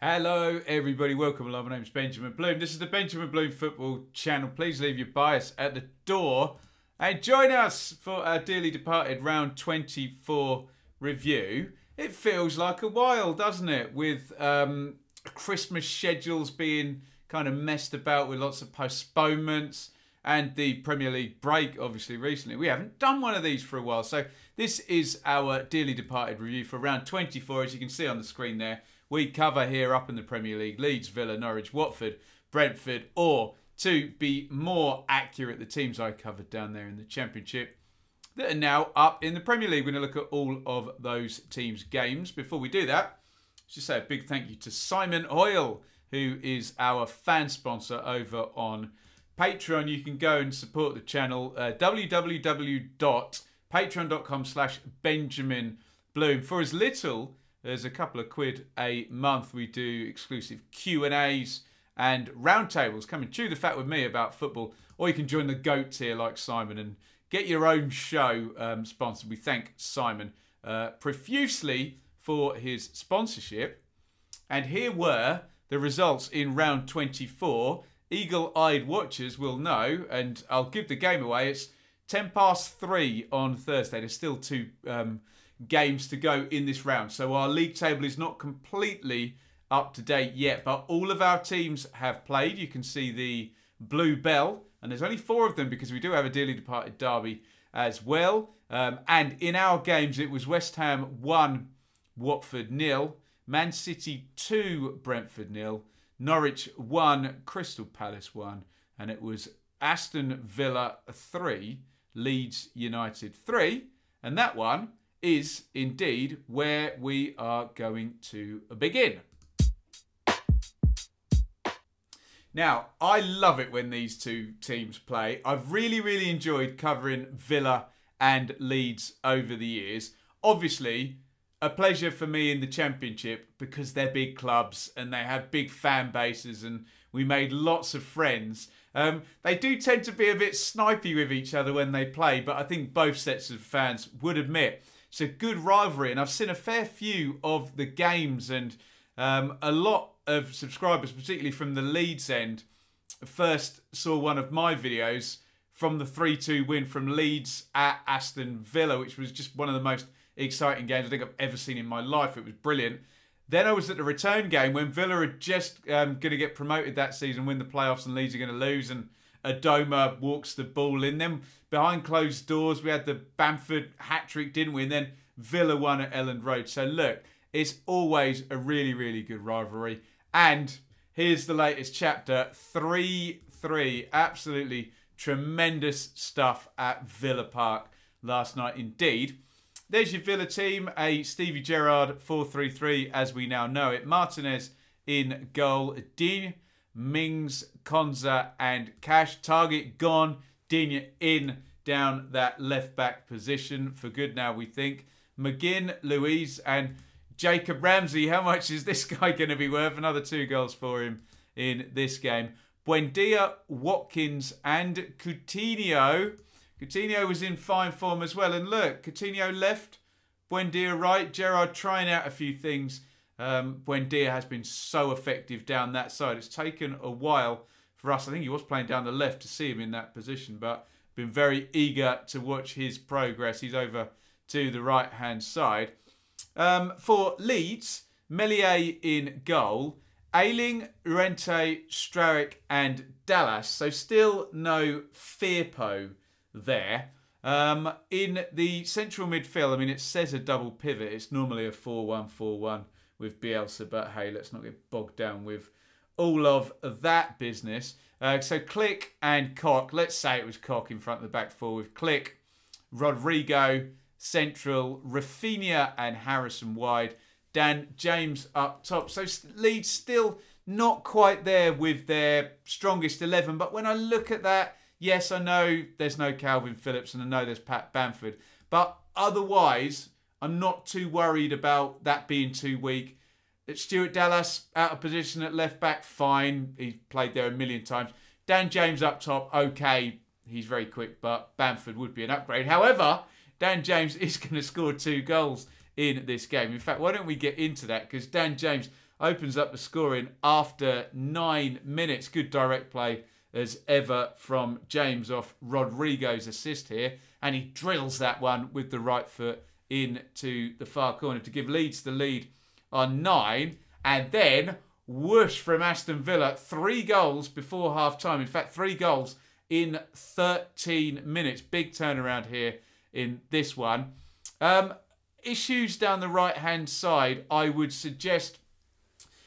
Hello everybody, welcome along. My name is Benjamin Bloom. This is the Benjamin Bloom Football Channel. Please leave your bias at the door and join us for our dearly departed round 24 review. It feels like a while, doesn't it? With Christmas schedules being kind of messed about with lots of postponements and the Premier League break, obviously, recently. We haven't done one of these for a while. So this is our dearly departed review for round 24, as you can see on the screen there. We cover here up in the Premier League, Leeds, Villa, Norwich, Watford, Brentford, or to be more accurate, the teams I covered down there in the Championship that are now up in the Premier League. We're going to look at all of those teams' games. Before we do that, let's just say a big thank you to Simon Coyle, who is our fan sponsor over on Patreon. You can go and support the channel, www.patreon.com/BenjaminBloom. For as little as a couple of quid a month, we do exclusive Q&As and roundtables. Come and chew the fat with me about football. Or you can join the GOAT tier like Simon and get your own show sponsored. We thank Simon profusely for his sponsorship. And here were the results in round 24. Eagle-eyed watchers will know, and I'll give the game away. It's 3:10 on Thursday. There's still two games to go in this round. So our league table is not completely up to date yet, but all of our teams have played. You can see the blue bell, and there's only 4 of them because we do have a dearly departed derby as well. And in our games, it was West Ham 1, Watford 0, Man City 2, Brentford 0, Norwich 1, Crystal Palace 1, and it was Aston Villa 3, Leeds United 3, and that one is indeed where we are going to begin. Now, I love it when these two teams play. I've really enjoyed covering Villa and Leeds over the years. Obviously, a pleasure for me in the Championship because they're big clubs and they have big fan bases and we made lots of friends. They do tend to be a bit snipey with each other when they play, but I think both sets of fans would admit it's a good rivalry, and I've seen a fair few of the games, and a lot of subscribers, particularly from the Leeds end, first saw one of my videos from the 3-2 win from Leeds at Aston Villa, which was just one of the most exciting games I think I've ever seen in my life. It was brilliant. Then I was at the return game when Villa are just going to get promoted that season, win the playoffs, and Leeds are going to lose, and Adoma walks the ball in. Then behind closed doors, we had the Bamford hat-trick, didn't we? And then Villa won at Elland Road. So look, it's always a really good rivalry. And here's the latest chapter, 3-3. Absolutely tremendous stuff at Villa Park last night indeed. There's your Villa team, a Stevie Gerrard 4-3-3 as we now know it. Martinez in goal, Digne, Mings, Konza and Cash. Target gone, Digne in down that left-back position for good now, we think. McGinn, Louise and Jacob Ramsey. How much is this guy going to be worth? Another 2 goals for him in this game. Buendia, Watkins and Coutinho. Coutinho was in fine form as well. And look, Coutinho left, Buendia right. Gerrard trying out a few things. Buendia has been so effective down that side. It's taken a while for us. I think he was playing down the left to see him in that position, but been very eager to watch his progress. He's over to the right-hand side. For Leeds, Meslier in goal. Ayling, Urente, Straric and Dallas. So still no Firpo there. In the central midfield, I mean, it says a double pivot. It's normally a 4-1-4-1 with Bielsa, but hey, let's not get bogged down with all of that business. So Click and Cock. Let's say it was Cock in front of the back four with Click, Rodrigo, central, Rafinha and Harrison wide. Dan James up top. So Leeds still not quite there with their strongest 11. But when I look at that, yes, I know there's no Calvin Phillips and I know there's Pat Bamford. But otherwise, I'm not too worried about that being too weak. Stuart Dallas out of position at left back, fine. He's played there a million times. Dan James up top, okay. He's very quick, but Bamford would be an upgrade. However, Dan James is going to score 2 goals in this game. In fact, why don't we get into that? Because Dan James opens up the scoring after 9 minutes. Good direct play as ever from James off Rodrigo's assist here. And he drills that one with the right foot into the far corner to give Leeds the lead on 9. And then, whoosh from Aston Villa. 3 goals before half-time. In fact, 3 goals in 13 minutes. Big turnaround here in this one. Issues down the right-hand side, I would suggest,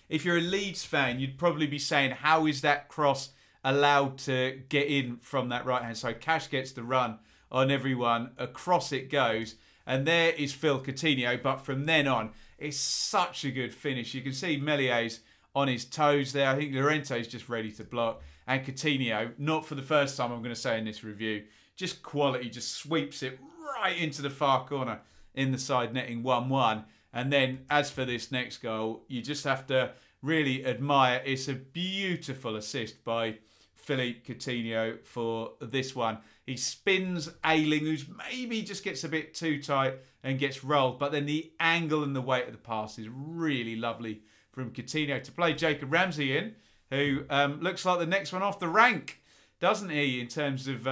if you're a Leeds fan, you'd probably be saying, how is that cross allowed to get in from that right-hand side? Cash gets the run on everyone. Across it goes. And there is Phil Coutinho. But from then on, it's such a good finish. You can see Melié's on his toes there. I think Llorente's just ready to block. And Coutinho, not for the first time I'm going to say in this review, just quality, just sweeps it right into the far corner in the side netting 1-1. And then as for this next goal, you just have to really admire. It's a beautiful assist by Philippe Coutinho for this one. He spins Ailing, who's maybe just gets a bit too tight and gets rolled. But then the angle and the weight of the pass is really lovely from Coutinho to play Jacob Ramsey in, who looks like the next one off the rank, doesn't he, in terms of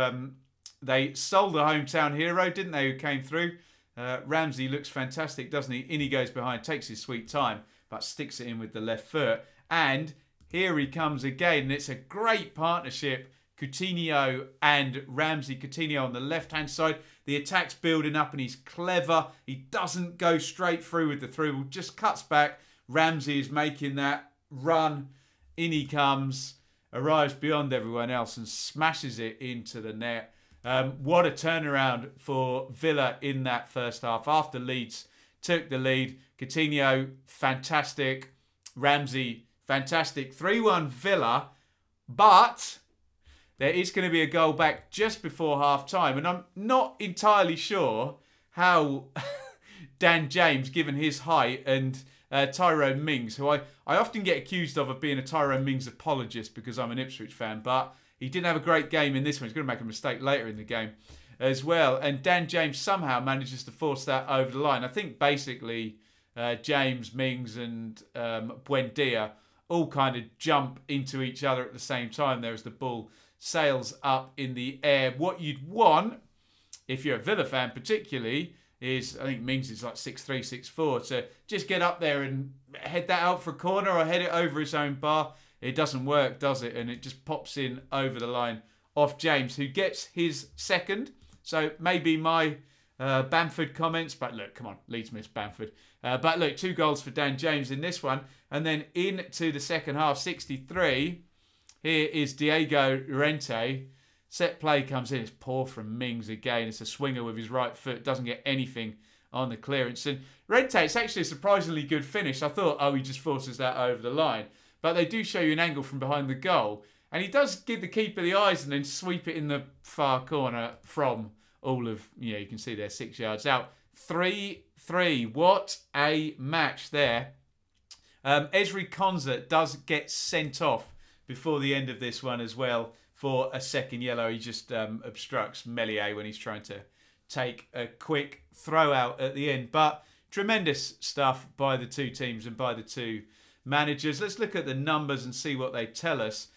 they sold a hometown hero, didn't they, who came through. Ramsey looks fantastic, doesn't he? In he goes behind, takes his sweet time, but sticks it in with the left foot. And here he comes again. And it's a great partnership. Coutinho and Ramsey. Coutinho on the left-hand side. The attack's building up and he's clever. He doesn't go straight through with the through ball, just cuts back. Ramsey is making that run. In he comes, arrives beyond everyone else and smashes it into the net. What a turnaround for Villa in that first half. After Leeds took the lead, Coutinho, fantastic. Ramsey, fantastic. 3-1 Villa, but there is going to be a goal back just before half-time. And I'm not entirely sure how Dan James, given his height, and Tyrone Mings, who I often get accused of being a Tyrone Mings apologist because I'm an Ipswich fan, but he didn't have a great game in this one. He's going to make a mistake later in the game as well. And Dan James somehow manages to force that over the line. I think basically James, Mings and Buendia all kind of jump into each other at the same time there as the ball sails up in the air. What you'd want, if you're a Villa fan particularly, is, I think Mings is like 6'3", 6'4", to just get up there and head that out for a corner or head it over his own bar. It doesn't work, does it? And it just pops in over the line off James, who gets his second. So maybe my Bamford comments, but look, come on, Leeds missed Bamford. But look, 2 goals for Dan James in this one. And then into the second half, 63, here is Diego Llorente. Set play comes in. It's poor from Mings again. It's a swinger with his right foot. Doesn't get anything on the clearance. And Llorente, it's actually a surprisingly good finish. I thought, oh, he just forces that over the line. But they do show you an angle from behind the goal. And he does give the keeper the eyes and then sweep it in the far corner from all of, you can see there, 6 yards out. 3-3. What a match there. Ezri Konsa does get sent off before the end of this one as well for a second yellow. He just obstructs Meslier when he's trying to take a quick throw out at the end. But tremendous stuff by the two teams and by the two managers. Let's look at the numbers and see what they tell us.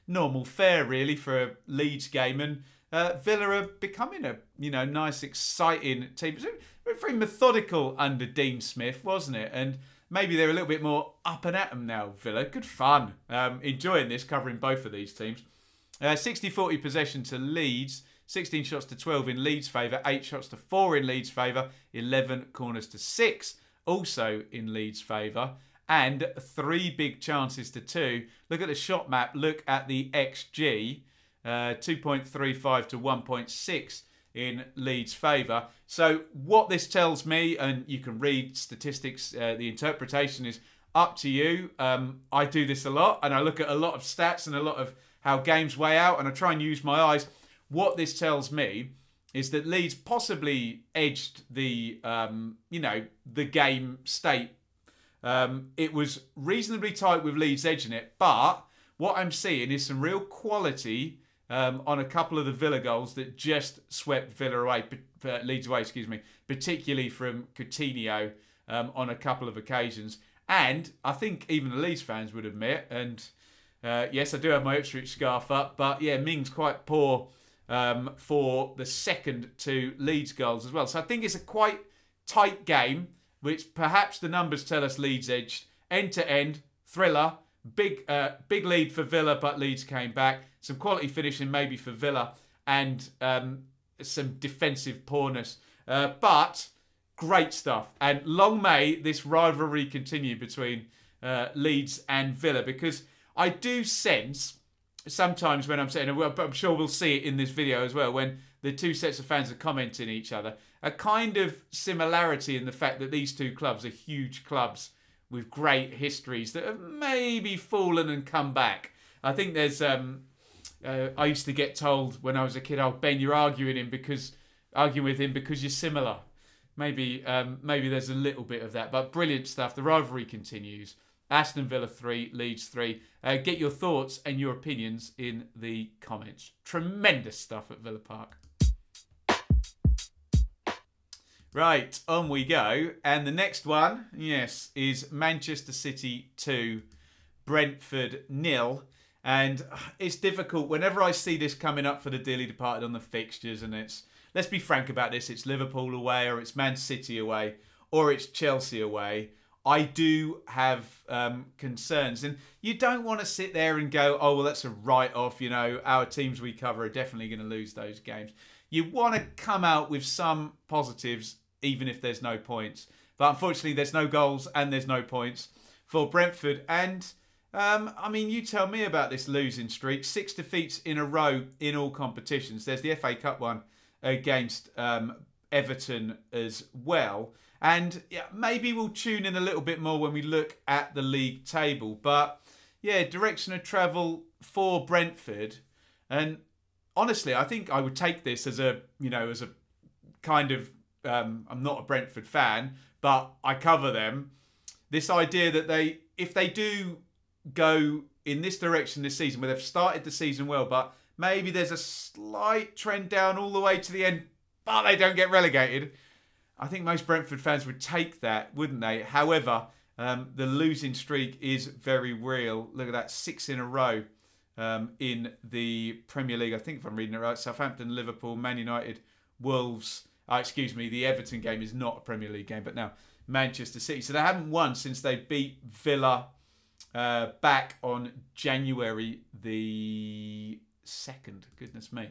Normal fare really for a Leeds game, and Villa are becoming a nice exciting team. It was very methodical under Dean Smith, wasn't it? And maybe they're a little bit more up and at them now, Villa. Good fun. Enjoying this, covering both of these teams. 60-40 possession to Leeds. 16 shots to 12 in Leeds' favour. 8 shots to 4 in Leeds' favour. 11 corners to 6 also in Leeds' favour. And 3 big chances to 2. Look at the shot map. Look at the XG. 2.35 to 1.6 in Leeds' favour. So what this tells me, and you can read statistics, the interpretation is up to you. I do this a lot, and I look at a lot of stats and a lot of how games weigh out, and I try and use my eyes. What this tells me is that Leeds possibly edged the, the game state. It was reasonably tight with Leeds edging it, but what I'm seeing is some real quality on a couple of the Villa goals that just swept Villa away, Leeds away, particularly from Coutinho on a couple of occasions. And I think even the Leeds fans would admit, and yes, I do have my Ipswich scarf up, but yeah, Ming's quite poor for the second 2 Leeds goals as well. So I think it's a quite tight game, which perhaps the numbers tell us Leeds edged. End to end, thriller, big lead for Villa, but Leeds came back. Some quality finishing maybe for Villa, and some defensive poorness. But great stuff. And long may this rivalry continue between Leeds and Villa, because I do sense sometimes when I'm saying, but I'm sure we'll see it in this video as well, when the 2 sets of fans are commenting each other, a kind of similarity in the fact that these 2 clubs are huge clubs with great histories that have maybe fallen and come back. I think there's, I used to get told when I was a kid, oh, Ben, you're arguing with him because you're similar. Maybe there's a little bit of that, but brilliant stuff. The rivalry continues. Aston Villa 3, Leeds 3. Get your thoughts and your opinions in the comments. Tremendous stuff at Villa Park. Right, on we go. And the next one, yes, is Manchester City 2, Brentford 0. And it's difficult whenever I see this coming up for the dearly departed on the fixtures, and it's, let's be frank about this, it's Liverpool away, or it's Man City away, or it's Chelsea away. I do have concerns, and you don't want to sit there and go, oh, well, that's a write-off. You know, our teams we cover are definitely going to lose those games. You want to come out with some positives, even if there's no points. But unfortunately, there's no goals and there's no points for Brentford. And, I mean, you tell me about this losing streak. 6 defeats in a row in all competitions. There's the FA Cup one against Everton as well. And yeah, maybe we'll tune in a little bit more when we look at the league table. But yeah, direction of travel for Brentford. And honestly, I think I would take this as a, you know, as a kind of, I'm not a Brentford fan, but I cover them. This idea that if they do go in this direction this season, where they've started the season well, but maybe there's a slight trend down all the way to the end, but they don't get relegated, I think most Brentford fans would take that, wouldn't they? However, the losing streak is very real. Look at that, 6 in a row in the Premier League. I think if I'm reading it right, Southampton, Liverpool, Man United, Wolves. Excuse me, the Everton game is not a Premier League game, but now Manchester City. So they haven't won since they beat Villa back on January the 2nd. Goodness me.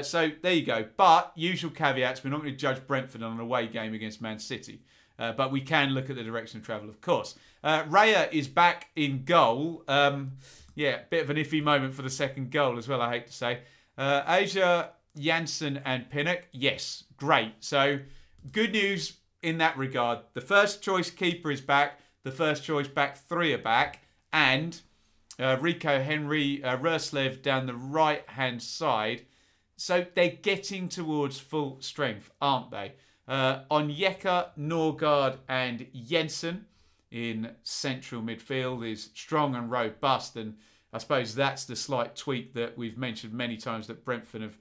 So there you go. But usual caveats, we're not going to judge Brentford on an away game against Man City. But we can look at the direction of travel, of course. Raya is back in goal. Yeah, bit of an iffy moment for the second goal as well, I hate to say. Asia, Janssen and Pinnock, yes, great. So good news in that regard. The first choice keeper is back. The first choice back 3 are back. And Rico, Henry, Roslev down the right-hand side. So they're getting towards full strength, aren't they? Onyeka, Norgard and Jensen in central midfield is strong and robust. And I suppose that's the slight tweak that we've mentioned many times that Brentford have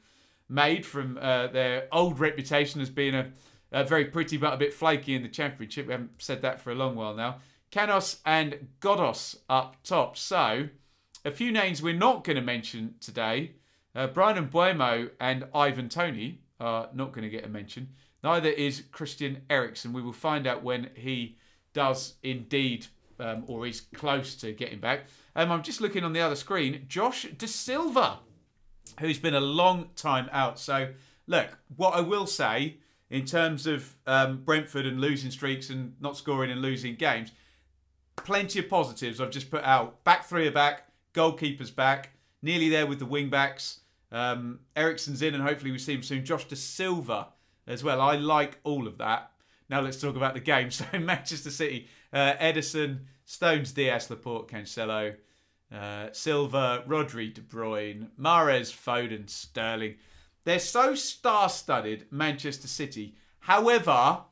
made from their old reputation as being a very pretty but a bit flaky in the Championship. We haven't said that for a long while now. Canos and Godos up top. So a few names we're not going to mention today. Brian Mbeumo and Ivan Toney are not going to get a mention. Neither is Christian Eriksen. We will find out when he does indeed, or is close to getting back. I'm just looking on the other screen. Josh De Silva, who's been a long time out. So, look, what I will say in terms of Brentford and losing streaks and not scoring and losing games, plenty of positives I've just put out. Back 3 are back. Goalkeeper's back. Nearly there with the wing-backs. Eriksen's in and hopefully we see him soon. Josh De Silva as well. I like all of that. Now let's talk about the game. So Manchester City, Ederson, Stones, Diaz, Laporte, Cancelo, Silva, Rodri, De Bruyne, Mahrez, Foden, Stirling. They're so star-studded, Manchester City. However,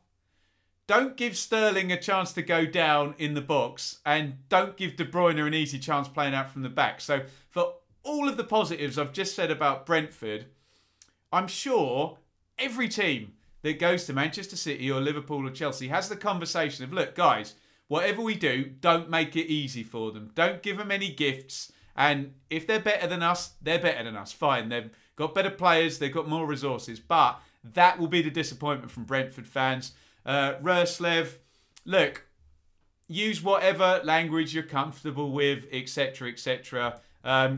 don't give Stirling a chance to go down in the box and don't give De Bruyne an easy chance playing out from the back. So for all of the positives I've just said about Brentford, I'm sure every team that goes to Manchester City or Liverpool or Chelsea has the conversation of, look, guys, whatever we do, don't make it easy for them. Don't give them any gifts. And if they're better than us, they're better than us. Fine, they've got better players, they've got more resources. But that will be the disappointment from Brentford fans. Roerslev, look, use whatever language you're comfortable with, etc., etc.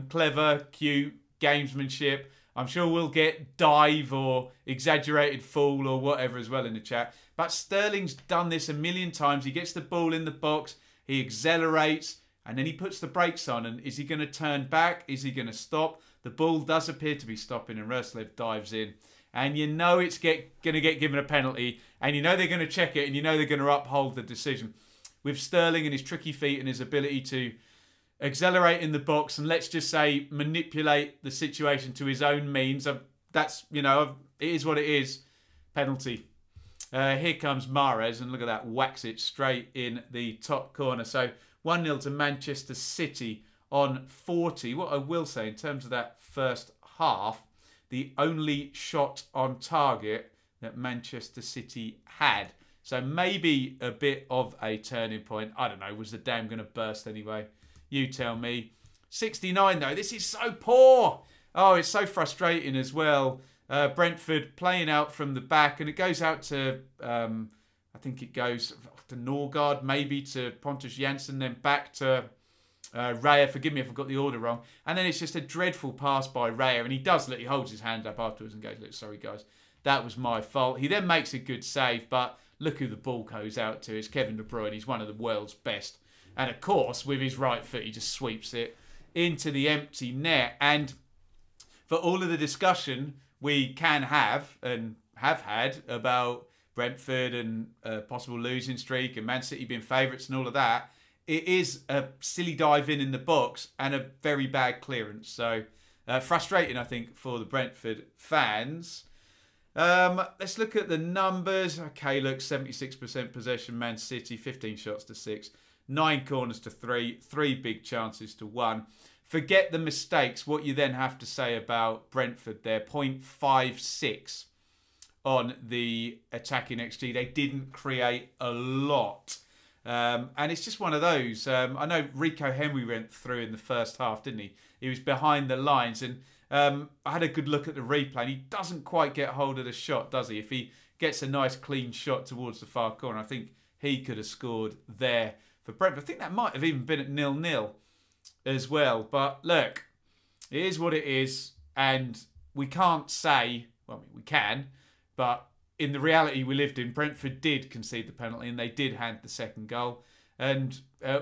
Clever, cute, gamesmanship. I'm sure we'll get dive or exaggerated fool or whatever as well in the chat. But Stirling's done this a million times. He gets the ball in the box, he accelerates, and then he puts the brakes on. And is he going to turn back? Is he going to stop? The ball does appear to be stopping, and Roerslev dives in. And you know it's going to get given a penalty, and you know they're going to check it, and you know they're going to uphold the decision. With Stirling and his tricky feet and his ability to accelerate in the box and, let's just say, manipulate the situation to his own means, that's, you know, it is what it is. Penalty. Here comes Mahrez, and look at that, whacks it straight in the top corner. So 1-0 to Manchester City on 40. What I will say in terms of that first half, the only shot on target that Manchester City had. So maybe a bit of a turning point. I don't know, was the dam going to burst anyway? You tell me. 69 though, this is so poor. Oh, it's so frustrating as well. Brentford playing out from the back, and it goes out to, I think it goes to Norgard, maybe to Pontus Jansson, then back to Raya. Forgive me if I got the order wrong. And then it's just a dreadful pass by Raya, and he holds his hand up afterwards and goes, look, sorry guys, that was my fault. He then makes a good save, but look who the ball goes out to. It's Kevin De Bruyne. He's one of the world's best. And of course, with his right foot, he just sweeps it into the empty net. And for all of the discussion we can have and have had about Brentford and a possible losing streak and Man City being favourites and all of that, it is a silly dive in the box and a very bad clearance. So frustrating, I think, for the Brentford fans. Let's look at the numbers. Okay, look, 76% possession, Man City, 15 shots to 6, 9 corners to 3, 3 big chances to 1. Forget the mistakes. What you then have to say about Brentford there, 0.56 on the attacking XG. They didn't create a lot. And it's just one of those. I know Rico Henry went through in the first half, didn't he? He was behind the lines, and I had a good look at the replay, and he doesn't quite get hold of the shot, does he? If he gets a nice clean shot towards the far corner, I think he could have scored there for Brentford. I think that might have even been at 0-0 as well. But look, it is what it is, and we can't say, well, I mean, we can, but in the reality we lived in, Brentford did concede the penalty and they did hand the second goal. And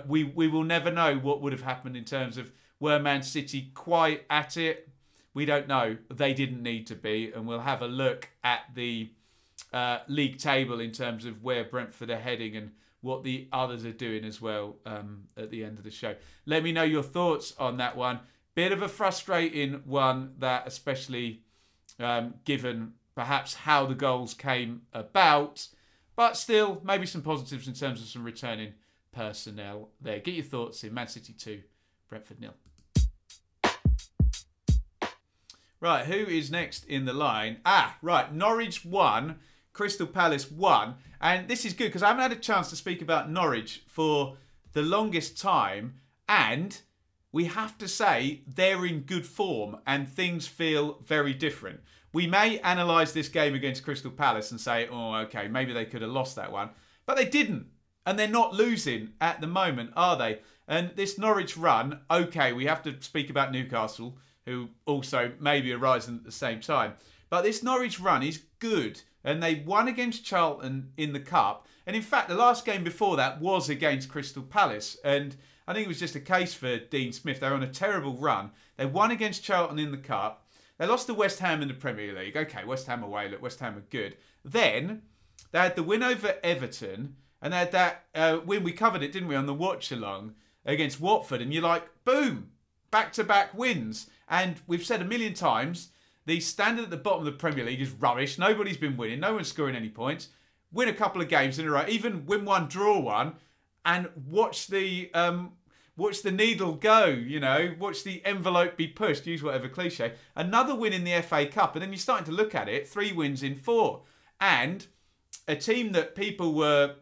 we will never know what would have happened in terms of were Man City quite at it. We don't know. They didn't need to be. And we'll have a look at the league table in terms of where Brentford are heading and what the others are doing as well at the end of the show. Let me know your thoughts on that one. Bit of a frustrating one, that especially given perhaps how the goals came about. But still, maybe some positives in terms of some returning personnel there. Get your thoughts in. Man City 2, Brentford 0. Right, who is next in the line? Right, Norwich 1, Crystal Palace 1. And this is good because I haven't had a chance to speak about Norwich for the longest time. And we have to say they're in good form and things feel very different. We may analyse this game against Crystal Palace and say, oh, okay, maybe they could have lost that one. But they didn't. And they're not losing at the moment, are they? And this Norwich run, okay, we have to speak about Newcastle, who also maybe are rising at the same time. But this Norwich run is good. And they won against Charlton in the Cup. And in fact, the last game before that was against Crystal Palace. And I think it was just a case for Dean Smith. They were on a terrible run. They won against Charlton in the Cup. They lost to West Ham in the Premier League. Okay, West Ham away. Look, West Ham are good. Then they had the win over Everton. And they had that win, we covered it, didn't we, on the watch-along against Watford. And you're like, boom, back-to-back wins. And we've said a million times, the standard at the bottom of the Premier League is rubbish. Nobody's been winning. No one's scoring any points. Win a couple of games in a row. Even win one, draw one. And watch the needle go, you know. Watch the envelope be pushed. Use whatever cliche. Another win in the FA Cup. And then you're starting to look at it. 3 wins in 4. And a team that people were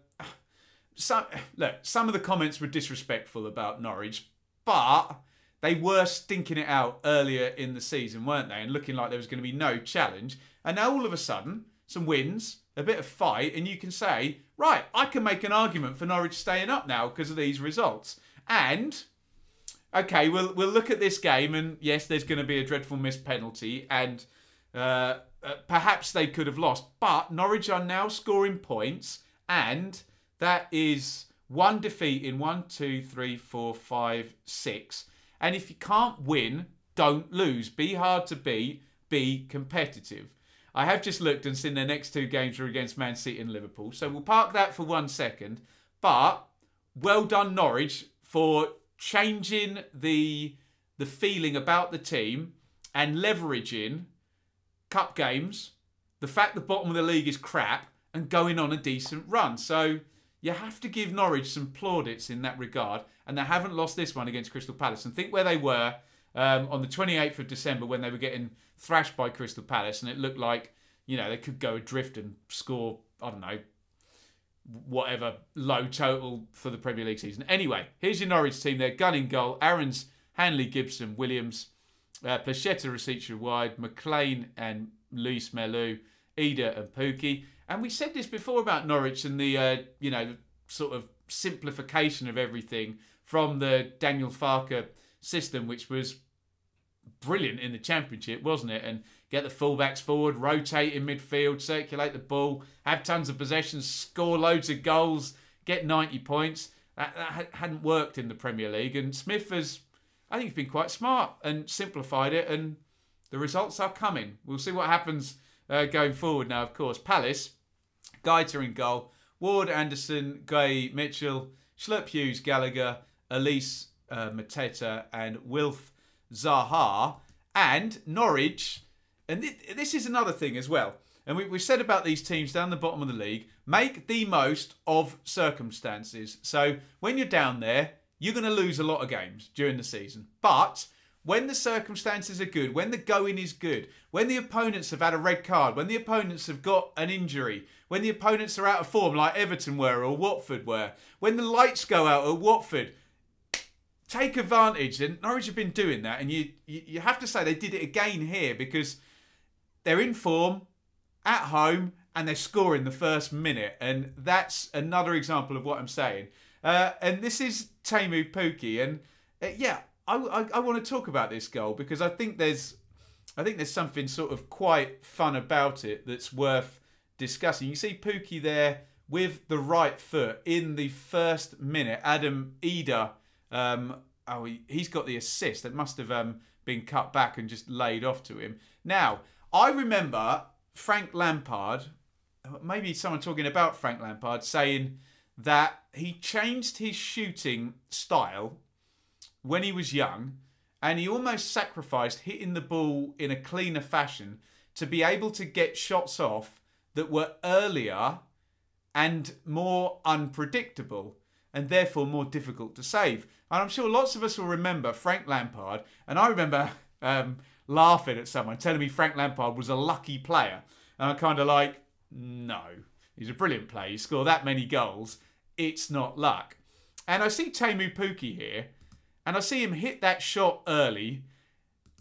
look, some of the comments were disrespectful about Norwich, but they were stinking it out earlier in the season, weren't they? And looking like there was going to be no challenge. And now all of a sudden, some wins, a bit of fight, and you can say, right, I can make an argument for Norwich staying up now because of these results. And, okay, we'll look at this game, and yes, there's going to be a dreadful missed penalty, and perhaps they could have lost. But Norwich are now scoring points, and that is 1 defeat in 1, 2, 3, 4, 5, 6. And if you can't win, don't lose. Be hard to beat. Be competitive. I have just looked and seen their next 2 games are against Man City and Liverpool. So we'll park that for 1 second. But well done, Norwich, for changing the feeling about the team and leveraging cup games, the fact the bottom of the league is crap, and going on a decent run. So you have to give Norwich some plaudits in that regard. And they haven't lost this one against Crystal Palace. And think where they were on the 28th of December when they were getting thrashed by Crystal Palace. And it looked like, you know, they could go adrift and score, I don't know, whatever low total for the Premier League season. Anyway, here's your Norwich team. They're gunning goal. Aarons, Hanley, Gibson, Williams, Placheta, Rasica wide, McLean and Luis Melu, Ida and Pukki. And we said this before about Norwich and the, you know, sort of simplification of everything from the Daniel Farke system, which was brilliant in the Championship, wasn't it? And get the fullbacks forward, rotate in midfield, circulate the ball, have tons of possessions, score loads of goals, get 90 points. That hadn't worked in the Premier League. And Smith has, I think, been quite smart and simplified it. And the results are coming. We'll see what happens going forward now, of course. Palace, Gaita in goal, Ward, Anderson, Gay, Mitchell, Schlupp, Hughes, Gallagher, Elise, Mateta and Wilf Zaha. And Norwich, and this is another thing as well, and we've said about these teams down the bottom of the league, make the most of circumstances. So when you're down there, you're going to lose a lot of games during the season. But when the circumstances are good, when the going is good, when the opponents have had a red card, when the opponents have got an injury, when the opponents are out of form like Everton were or Watford were, when the lights go out at Watford, take advantage. And Norwich have been doing that. And you have to say they did it again here because they're in form, at home, and they're scoring the first minute. And that's another example of what I'm saying. And this is Teemu Pukki. And yeah, I want to talk about this goal because I think there's something sort of quite fun about it that's worth discussing. You see Pukki there with the right foot in the first minute. Adam Ida, he's got the assist. That must have been cut back and just laid off to him. Now, I remember Frank Lampard, maybe someone talking about Frank Lampard, saying that he changed his shooting style when he was young, and he almost sacrificed hitting the ball in a cleaner fashion to be able to get shots off that were earlier and more unpredictable, and therefore more difficult to save. And I'm sure lots of us will remember Frank Lampard, and I remember laughing at someone telling me Frank Lampard was a lucky player. And I'm kind of like, no, he's a brilliant player. You score that many goals, it's not luck. And I see Teemu Pukki here, and I see him hit that shot early,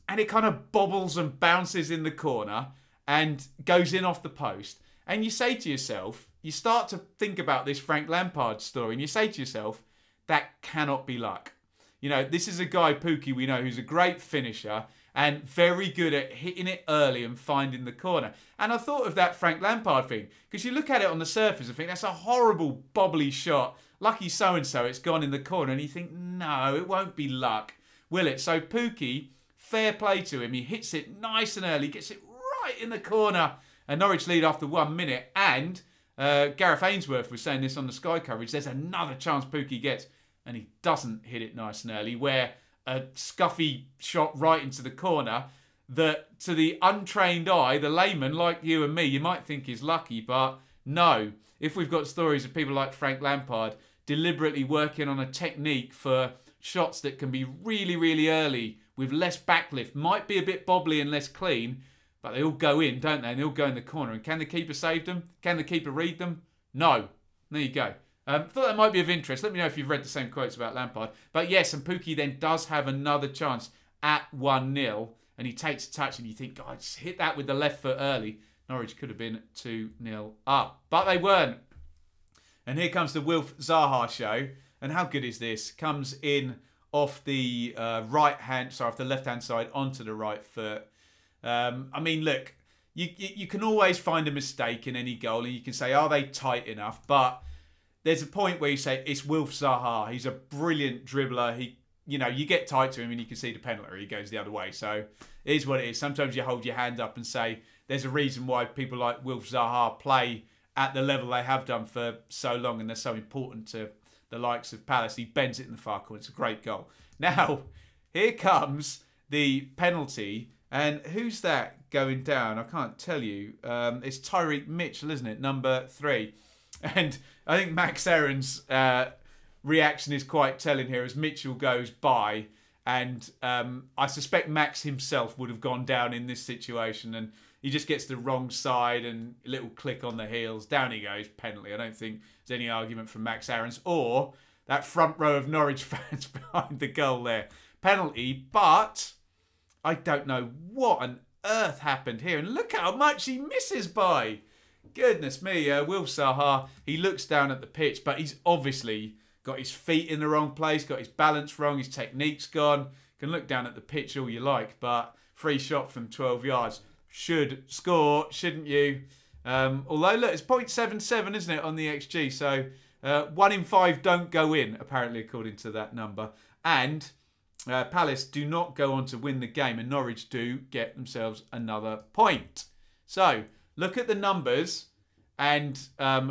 and it kind of bobbles and bounces in the corner and goes in off the post. And you say to yourself, you start to think about this Frank Lampard story, and you say to yourself, that cannot be luck. You know, this is a guy, Pukki, we know, who's a great finisher and very good at hitting it early and finding the corner. And I thought of that Frank Lampard thing, because you look at it on the surface and think, that's a horrible bobbly shot. Lucky so-and-so, it's gone in the corner. And you think, no, it won't be luck, will it? So Pukki, fair play to him. He hits it nice and early, gets it right in the corner. And Norwich lead after 1 minute. And Gareth Ainsworth was saying this on the Sky coverage. There's another chance Pukki gets, and he doesn't hit it nice and early, where a scuffy shot right into the corner that to the untrained eye, the layman like you and me, you might think is lucky, but no. If we've got stories of people like Frank Lampard deliberately working on a technique for shots that can be really, really early with less backlift, might be a bit bobbly and less clean, but they all go in, don't they? And they all go in the corner. And can the keeper save them? Can the keeper read them? No. There you go. Thought that might be of interest. Let me know if you've read the same quotes about Lampard. But yes, and Pukki then does have another chance at 1-0. And he takes a touch and you think, God, just hit that with the left foot early. Norwich could have been 2-0 up. But they weren't. And here comes the Wilf Zaha show. And how good is this? Comes in off the off the left-hand side onto the right foot. I mean, look, you can always find a mistake in any goal. And you can say, are they tight enough? But there's a point where you say, it's Wilf Zaha. He's a brilliant dribbler. You get tight to him and you can see the penalty or he goes the other way. So it is what it is. Sometimes you hold your hand up and say, there's a reason why people like Wilf Zaha play at the level they have done for so long and they're so important to the likes of Palace. He bends it in the far corner. It's a great goal. Now, here comes the penalty. And who's that going down? I can't tell you. It's Tyreek Mitchell, isn't it? Number 3. And I think Max Aaron's reaction is quite telling here as Mitchell goes by. And I suspect Max himself would have gone down in this situation. And he just gets the wrong side and a little click on the heels. Down he goes, penalty. I don't think there's any argument from Max Aaron's or that front row of Norwich fans behind the goal there. Penalty, but I don't know what on earth happened here. And look how much he misses by. Goodness me, Wilf Zaha, he looks down at the pitch, but he's obviously got his feet in the wrong place, got his balance wrong, his technique's gone. Can look down at the pitch all you like, but free shot from 12 yards. Should score, shouldn't you? Although, look, it's 0.77, isn't it, on the XG? So 1 in 5 don't go in, apparently, according to that number. And Palace do not go on to win the game, and Norwich do get themselves another point. So look at the numbers and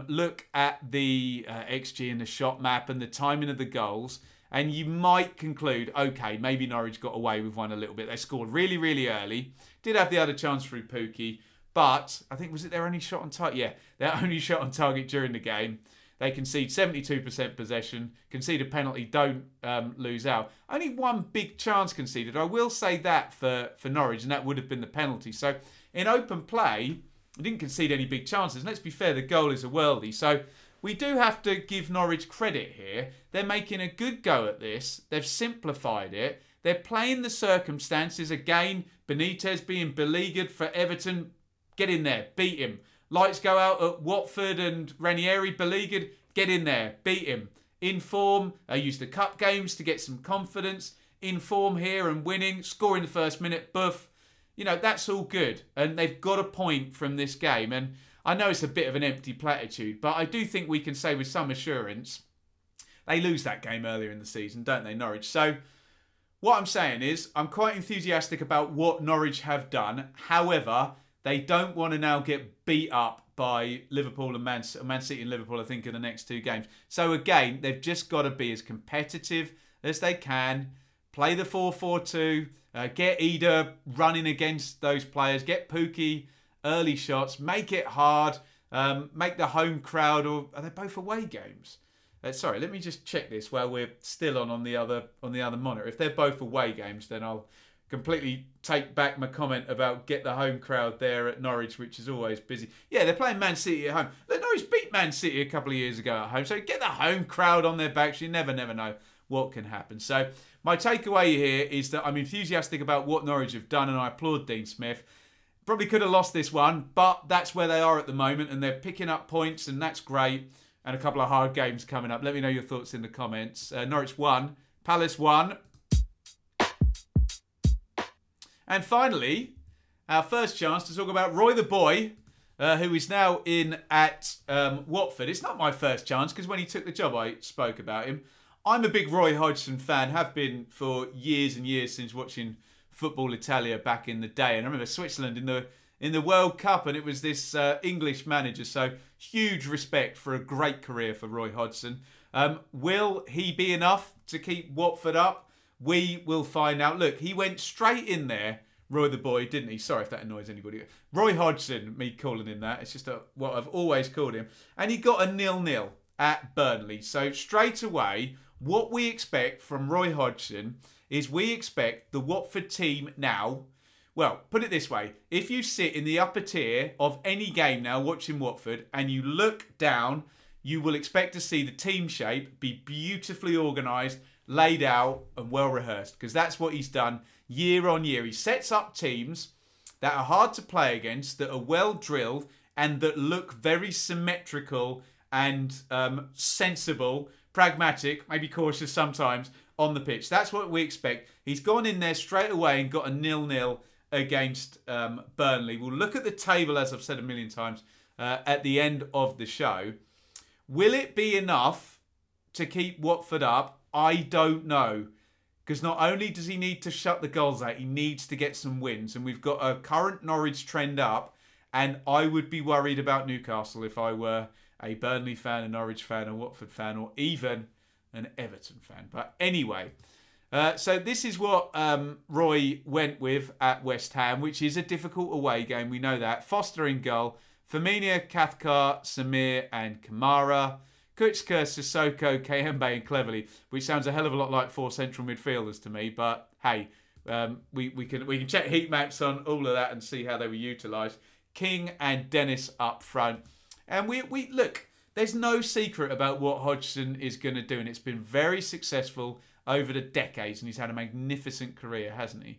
look at the XG and the shot map and the timing of the goals. And you might conclude, okay, maybe Norwich got away with one a little bit. They scored really, really early. Did have the other chance through Pukki. But I think, was it their only shot on target? Yeah, their only shot on target during the game. They concede 72% possession. Concede a penalty, don't lose out. Only one big chance conceded. I will say that for Norwich, and that would have been the penalty. So in open play, they didn't concede any big chances. And let's be fair, the goal is a worldie. So we do have to give Norwich credit here. They're making a good go at this. They've simplified it. They're playing the circumstances. Again, Benitez being beleaguered for Everton. Get in there. Beat him. Lights go out at Watford and Ranieri beleaguered. Get in there. Beat him. In form. Use the cup games to get some confidence. In form here and winning. Scoring the first minute. Buff. You know, that's all good. And they've got a point from this game. And I know it's a bit of an empty platitude, but I do think we can say with some assurance they lose that game earlier in the season, don't they, Norwich? So what I'm saying is I'm quite enthusiastic about what Norwich have done. However, they don't want to now get beat up by Liverpool and Man City and Liverpool, I think, in the next 2 games. So again, they've just got to be as competitive as they can, play the 4-4-2, get Ida running against those players, get Pukki early shots, make it hard, make the home crowd, or are they both away games? Sorry, let me just check this while we're still on the other monitor. If they're both away games, then I'll completely take back my comment about get the home crowd there at Norwich, which is always busy. Yeah, they're playing Man City at home. Look, Norwich beat Man City a couple of years ago at home, so get the home crowd on their backs. You never know what can happen. So my takeaway here is that I'm enthusiastic about what Norwich have done, and I applaud Dean Smith. Probably could have lost this one, but that's where they are at the moment, and they're picking up points, and that's great. And a couple of hard games coming up. Let me know your thoughts in the comments. Norwich 1, Palace 1. And finally, our first chance to talk about Roy the Boy, who is now in at Watford. It's not my first chance, because when he took the job, I spoke about him. I'm a big Roy Hodgson fan, have been for years and years since watching Football Italia back in the day. And I remember Switzerland in the World Cup, and it was this English manager. So huge respect for a great career for Roy Hodgson. Will he be enough to keep Watford up? We will find out. Look, he went straight in there, Roy the Boy, didn't he? Sorry if that annoys anybody. Roy Hodgson, me calling him that. It's just what I've always called him. And he got a 0-0 at Burnley. So straight away, what we expect from Roy Hodgson is we expect the Watford team now. Well, put it this way. If you sit in the upper tier of any game now watching Watford and you look down, you will expect to see the team shape be beautifully organised, laid out and well rehearsed, because that's what he's done year on year. He sets up teams that are hard to play against, that are well drilled and that look very symmetrical and sensible, pragmatic, maybe cautious sometimes on the pitch. That's what we expect. He's gone in there straight away and got a 0-0 against Burnley. We'll look at the table, as I've said a million times, at the end of the show. Will it be enough to keep Watford up? I don't know. Because not only does he need to shut the goals out, he needs to get some wins. And we've got a current Norwich trend up. And I would be worried about Newcastle if I were a Burnley fan, a Norwich fan, a Watford fan, or even an Everton fan. But anyway, so this is what Roy went with at West Ham, which is a difficult away game. We know that. Foster in goal. Firmino, Cathcart, Samir and Kamara. Kuchka, Sissoko, Kayembe and Cleverley, which sounds a hell of a lot like 4 central midfielders to me. But hey, we can check heat maps on all of that and see how they were utilised. King and Dennis up front. And we look, there's no secret about what Hodgson is going to do. And it's been very successful over the decades. And he's had a magnificent career, hasn't he?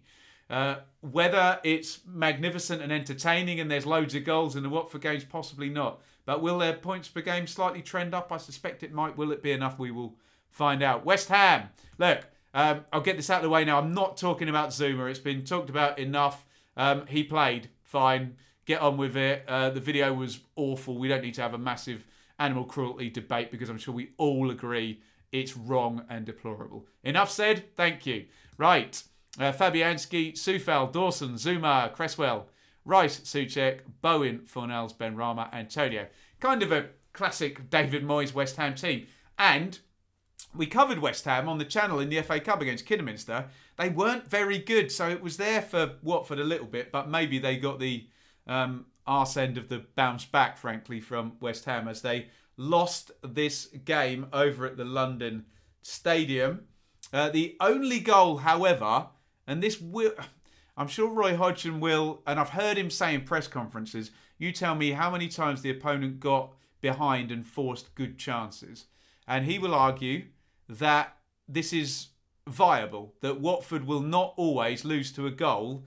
Whether it's magnificent and entertaining and there's loads of goals in the Watford games, possibly not. But will their points per game slightly trend up? I suspect it might. Will it be enough? We will find out. West Ham. Look, I'll get this out of the way now. I'm not talking about Zuma. It's been talked about enough. He played fine. Get on with it. The video was awful. We don't need to have a massive animal cruelty debate because I'm sure we all agree it's wrong and deplorable. Enough said. Thank you. Right. Fabianski, Sufal, Dawson, Zuma, Cresswell, Rice, Souček, Bowen, Fornells, Benrahma, Antonio. Kind of a classic David Moyes West Ham team. And we covered West Ham on the channel in the FA Cup against Kidderminster. They weren't very good, so it was there for Watford a little bit, but maybe they got the arse end of the bounce back, frankly, from West Ham as they lost this game over at the London Stadium. The only goal, however, and this will... I'm sure Roy Hodgson will, and I've heard him say in press conferences, you tell me how many times the opponent got behind and forced good chances. And he will argue that this is viable, that Watford will not always lose to a goal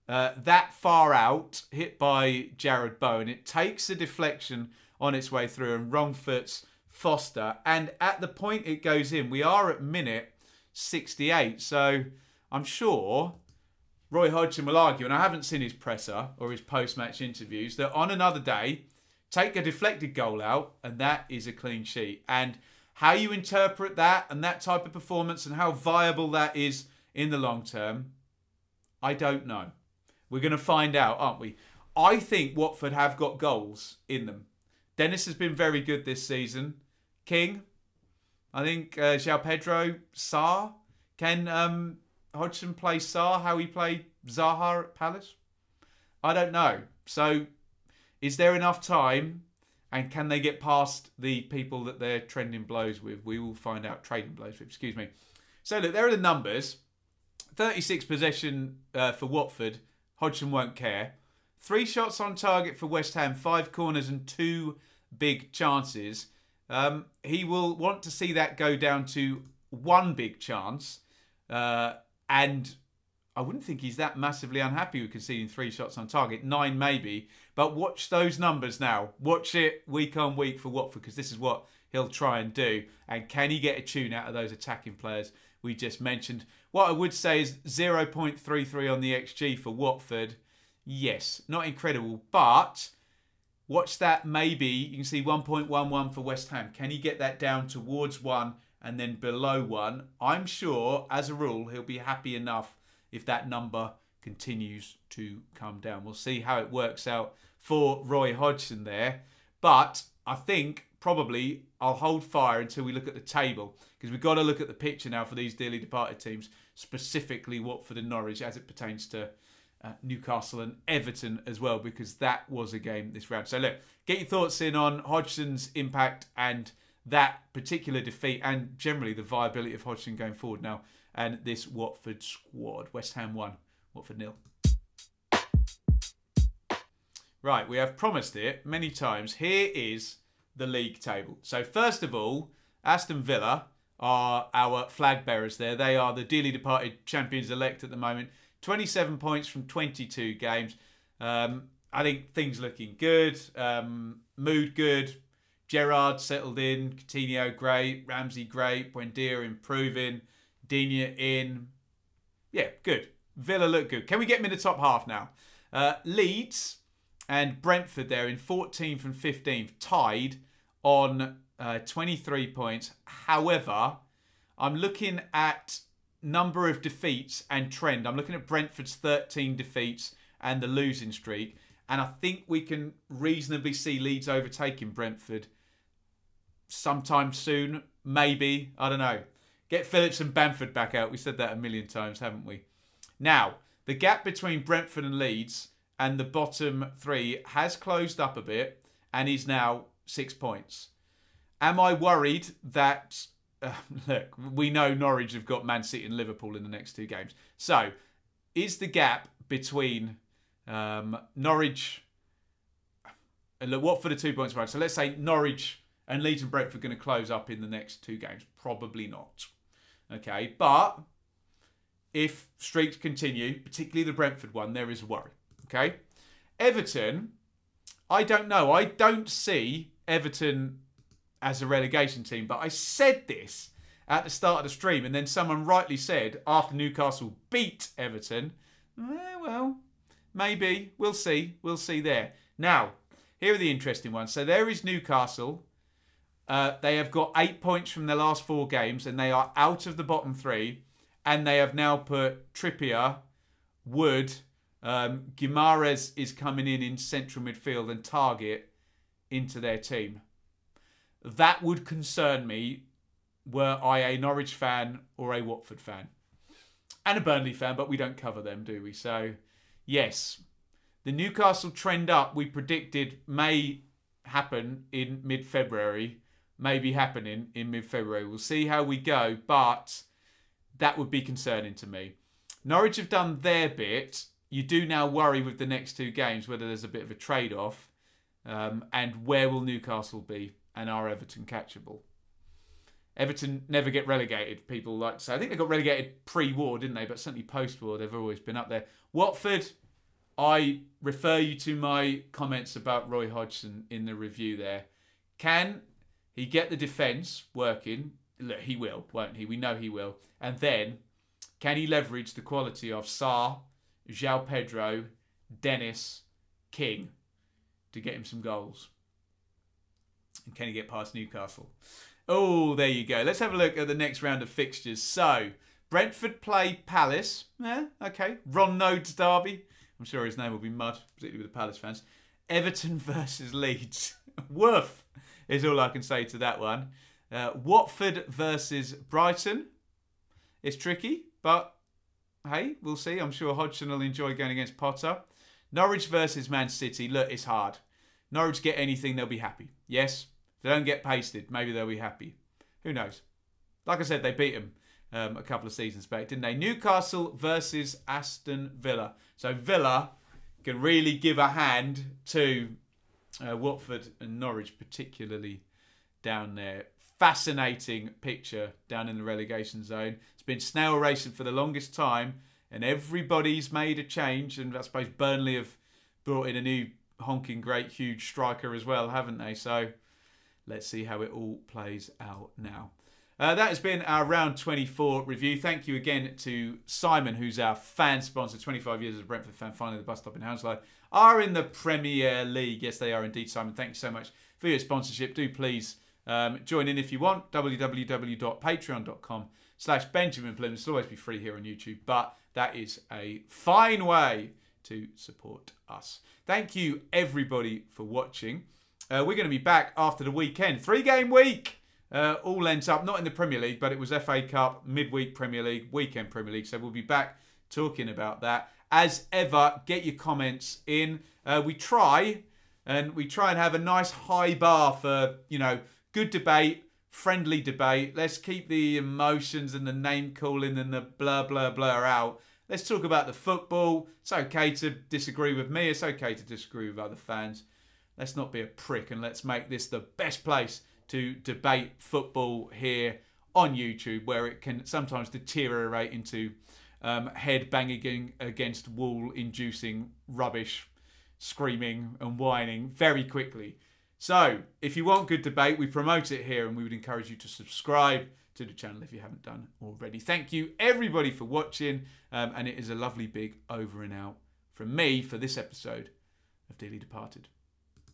that far out, hit by Jarrod Bowen. It takes a deflection on its way through and wrong foots Foster. And at the point it goes in, we are at minute 68. So I'm sure Roy Hodgson will argue, and I haven't seen his presser or his post-match interviews, that on another day, take a deflected goal out, and that is a clean sheet. And how you interpret that and that type of performance and how viable that is in the long term, I don't know. We're going to find out, aren't we? I think Watford have got goals in them. Dennis has been very good this season. King, I think João Pedro, Sarr. Can Hodgson play Sarr how he played Zaha at Palace? I don't know. So is there enough time, and can they get past the people that they're trending blows with? We will find out. Trading blows with, excuse me. So look, there are the numbers. 36 possession for Watford. Hodgson won't care. 3 shots on target for West Ham, 5 corners and 2 big chances. He will want to see that go down to 1 big chance. And I wouldn't think he's that massively unhappy with conceding 3 shots on target. 9 maybe. But watch those numbers now. Watch it week on week for Watford, because this is what he'll try and do. And can he get a tune out of those attacking players we just mentioned? What I would say is 0.33 on the XG for Watford. Yes, not incredible. But watch that maybe. You can see 1.11 for West Ham. Can he get that down towards 1 and then below 1? I'm sure, as a rule, he'll be happy enough if that number continues to come down. We'll see how it works out for Roy Hodgson there. But I think probably I'll hold fire until we look at the table, because we've got to look at the picture now for these dearly departed teams, specifically Watford and Norwich, as it pertains to Newcastle and Everton as well, because that was a game this round. So look, get your thoughts in on Hodgson's impact and that particular defeat, and generally the viability of Hodgson going forward now, and this Watford squad. West Ham 1, Watford 0. Right, we have promised it many times. Here is the league table. So first of all, Aston Villa are our flag bearers there. They are the dearly departed champions-elect at the moment. 27 points from 22 games. I think things looking good. Mood good. Gerrard settled in. Coutinho great. Ramsey great. Buendia improving. Digne in. Yeah, good. Villa look good. Can we get them in the top half now? Leeds and Brentford there in 14th and 15th, tied on 23 points. However, I'm looking at number of defeats and trend. I'm looking at Brentford's 13 defeats and the losing streak. And I think we can reasonably see Leeds overtaking Brentford sometime soon. Maybe. I don't know. Get Phillips and Bamford back out. We said that a million times, haven't we? Now, the gap between Brentford and Leeds and the bottom three has closed up a bit and is now 6 points. Am I worried that... look, we know Norwich have got Man City and Liverpool in the next 2 games. So, is the gap between Norwich... and look, Watford are 2 points behind. So let's say Norwich and Leeds and Brentford are going to close up in the next 2 games. Probably not. Okay, but if streaks continue, particularly the Brentford one, there is a worry. Okay, Everton, I don't know. I don't see Everton as a relegation team, but I said this at the start of the stream, and then someone rightly said after Newcastle beat Everton, well, maybe. We'll see. We'll see there. Now, here are the interesting ones. So there is Newcastle. They have got 8 points from their last 4 games, and they are out of the bottom 3. And they have now put Trippier, Wood, Guimaraes is coming in central midfield, and Target into their team. That would concern me were I a Norwich fan or a Watford fan. And a Burnley fan, but we don't cover them, do we? So, yes. The Newcastle trend up we predicted may happen in mid-February. May be happening in mid-February. We'll see how we go, but that would be concerning to me. Norwich have done their bit. You do now worry with the next 2 games whether there's a bit of a trade-off. And where will Newcastle be? And are Everton catchable? Everton never get relegated, people like to say. I think they got relegated pre-war, didn't they? But certainly post-war, they've always been up there. Watford, I refer you to my comments about Roy Hodgson in the review there. Can he get the defence working? Look, he will, won't he? We know he will. And then, can he leverage the quality of Sarr, João Pedro, Dennis, King to get him some goals? And can he get past Newcastle? Oh, there you go. Let's have a look at the next round of fixtures. So, Brentford play Palace. Yeah, okay. Ron Node's derby. I'm sure his name will be mud, particularly with the Palace fans. Everton versus Leeds. Woof is all I can say to that one. Watford versus Brighton. It's tricky, but hey, we'll see. I'm sure Hodgson will enjoy going against Potter. Norwich versus Man City. Look, it's hard. Norwich get anything, they'll be happy. Yes. If they don't get pasted, maybe they'll be happy. Who knows? Like I said, they beat them a couple of seasons back, didn't they? Newcastle versus Aston Villa. So Villa can really give a hand to Watford and Norwich, particularly down there. Fascinating picture down in the relegation zone. It's been snail racing for the longest time, and everybody's made a change. And I suppose Burnley have brought in a new honking great huge striker as well, haven't they? So let's see how it all plays out now. That has been our round 24 review. Thank you again to Simon, who's our fan sponsor. 25 years as a Brentford fan. Finally, the bus stop in Hounslow are in the Premier League. Yes, they are indeed, Simon. Thank you so much for your sponsorship. Do please join in if you want. www.patreon.com/Benjamin Plymouth. It'll always be free here on YouTube, but that is a fine way to support us. Thank you, everybody, for watching. We're going to be back after the weekend. 3-game week. All ends up, not in the Premier League, but it was FA Cup, midweek Premier League, weekend Premier League. So we'll be back talking about that. As ever, get your comments in. We try and have a nice high bar for, you know, good debate, friendly debate. Let's keep the emotions and the name calling and the blah, blah, blah out. Let's talk about the football. It's okay to disagree with me. It's okay to disagree with other fans. let's not be a prick and let's make this the best place to debate football here on YouTube, where it can sometimes deteriorate into head banging against wall inducing rubbish, screaming and whining very quickly. So if you want good debate, we promote it here, and we would encourage you to subscribe to the channel if you haven't done already. Thank you everybody for watching, and it is a lovely big over and out from me for this episode of Dearly Departed.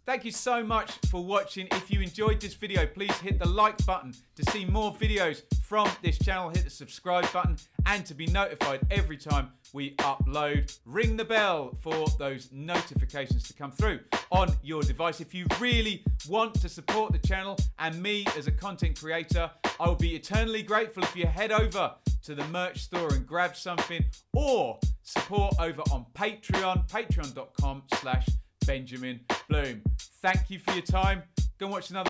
Thank you so much for watching. If you enjoyed this video, please hit the like button to see more videos from this channel. Hit the subscribe button, and to be notified every time we upload, ring the bell for those notifications to come through on your device. If you really want to support the channel and me as a content creator, I will be eternally grateful if you head over to the merch store and grab something, or support over on Patreon, patreon.com/Benjamin Bloom. Thank you for your time. Go and watch another